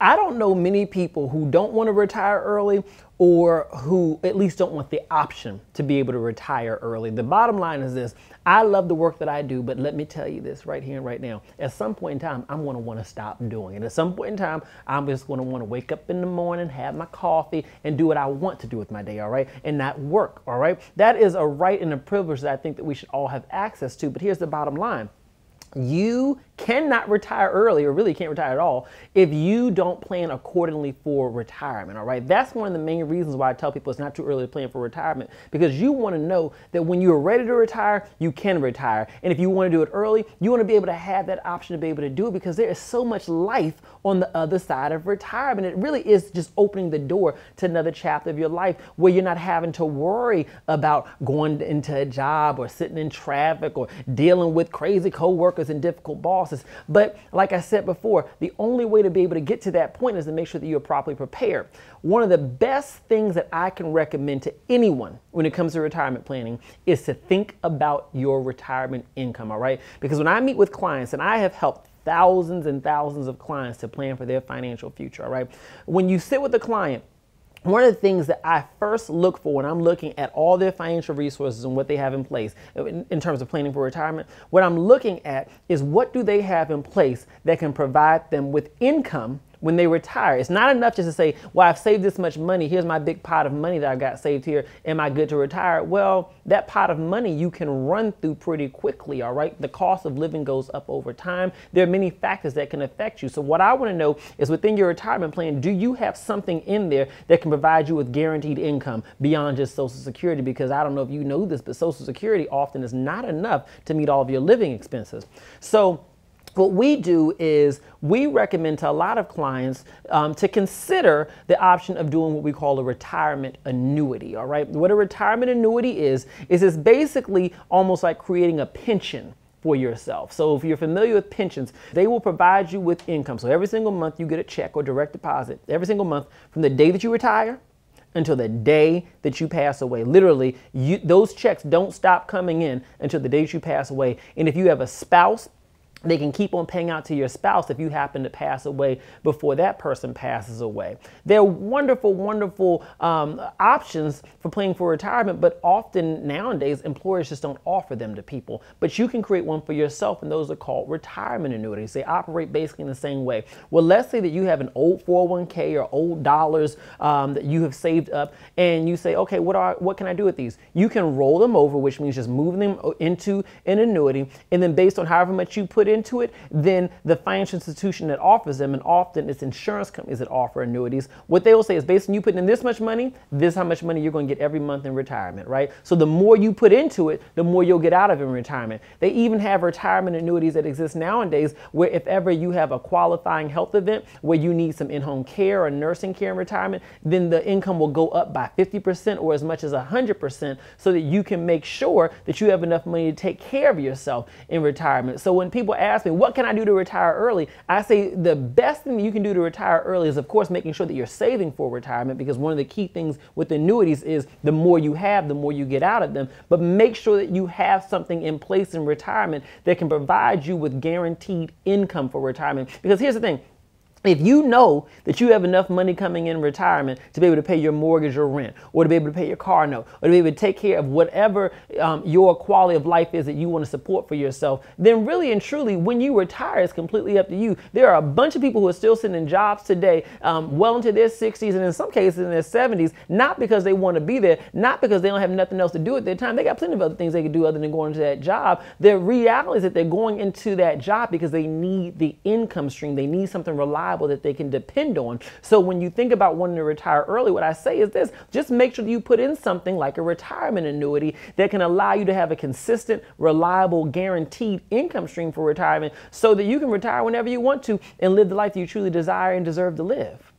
I don't know many people who don't want to retire early or who at least don't want the option to be able to retire early. The bottom line is this: I love the work that I do, but let me tell you this right here and right now. At some point in time, I'm going to want to stop doing it. At some point in time, I'm just going to want to wake up in the morning, have my coffee, and do what I want to do with my day, all right? And not work, all right? That is a right and a privilege that I think that we should all have access to. But here's the bottom line. You cannot retire early, or really can't retire at all, if you don't plan accordingly for retirement, all right? That's one of the main reasons why I tell people it's not too early to plan for retirement, because you want to know that when you're ready to retire, you can retire. And if you want to do it early, you want to be able to have that option to be able to do it, because there is so much life on the other side of retirement. It really is just opening the door to another chapter of your life where you're not having to worry about going into a job or sitting in traffic or dealing with crazy coworkers and difficult bosses. But like I said before, the only way to be able to get to that point is to make sure that you're properly prepared. One of the best things that I can recommend to anyone when it comes to retirement planning is to think about your retirement income, all right? Because when I meet with clients, and I have helped thousands and thousands of clients to plan for their financial future, all right? When you sit with a client, one of the things that I first look for when I'm looking at all their financial resources and what they have in place in terms of planning for retirement, what I'm looking at is what do they have in place that can provide them with income when they retire. It's not enough just to say, well, I've saved this much money. Here's my big pot of money that I've got saved here. Am I good to retire? Well, that pot of money you can run through pretty quickly, all right? The cost of living goes up over time. There are many factors that can affect you. So what I want to know is, within your retirement plan, do you have something in there that can provide you with guaranteed income beyond just Social Security? Because I don't know if you know this, but Social Security often is not enough to meet all of your living expenses. So what we do is we recommend to a lot of clients to consider the option of doing what we call a retirement annuity, all right? What a retirement annuity is it's basically almost like creating a pension for yourself. So if you're familiar with pensions, they will provide you with income. So every single month you get a check or direct deposit every single month from the day that you retire until the day that you pass away. Literally, those checks don't stop coming in until the day that you pass away. And if you have a spouse, they can keep on paying out to your spouse if you happen to pass away before that person passes away. They're wonderful, wonderful options for planning for retirement, but often nowadays employers just don't offer them to people. But you can create one for yourself, and those are called retirement annuities. They operate basically in the same way. Well, let's say that you have an old 401k or old dollars that you have saved up, and you say, okay, what can I do with these? You can roll them over, which means just moving them into an annuity, and then based on however much you put into it, then the financial institution that offers them, and often it's insurance companies that offer annuities, what they will say is, based on you putting in this much money, this is how much money you're going to get every month in retirement, right? So the more you put into it, the more you'll get out of in retirement. They even have retirement annuities that exist nowadays where if ever you have a qualifying health event where you need some in-home care or nursing care in retirement, then the income will go up by 50% or as much as 100%, so that you can make sure that you have enough money to take care of yourself in retirement. So when people ask me, what can I do to retire early? I say the best thing that you can do to retire early is, of course, making sure that you're saving for retirement, because one of the key things with annuities is the more you have, the more you get out of them. But make sure that you have something in place in retirement that can provide you with guaranteed income for retirement. Because here's the thing. If you know that you have enough money coming in retirement to be able to pay your mortgage or rent, or to be able to pay your car note, or to be able to take care of whatever your quality of life is that you want to support for yourself, then really and truly, when you retire, it's completely up to you. There are a bunch of people who are still sitting in jobs today, well into their 60s, and in some cases in their 70s, not because they want to be there, not because they don't have nothing else to do at their time. They got plenty of other things they could do other than going into that job. The reality is that they're going into that job because they need the income stream. They need something reliable that they can depend on. So when you think about wanting to retire early, what I say is this: just make sure that you put in something like a retirement annuity that can allow you to have a consistent, reliable, guaranteed income stream for retirement, so that you can retire whenever you want to and live the life that you truly desire and deserve to live.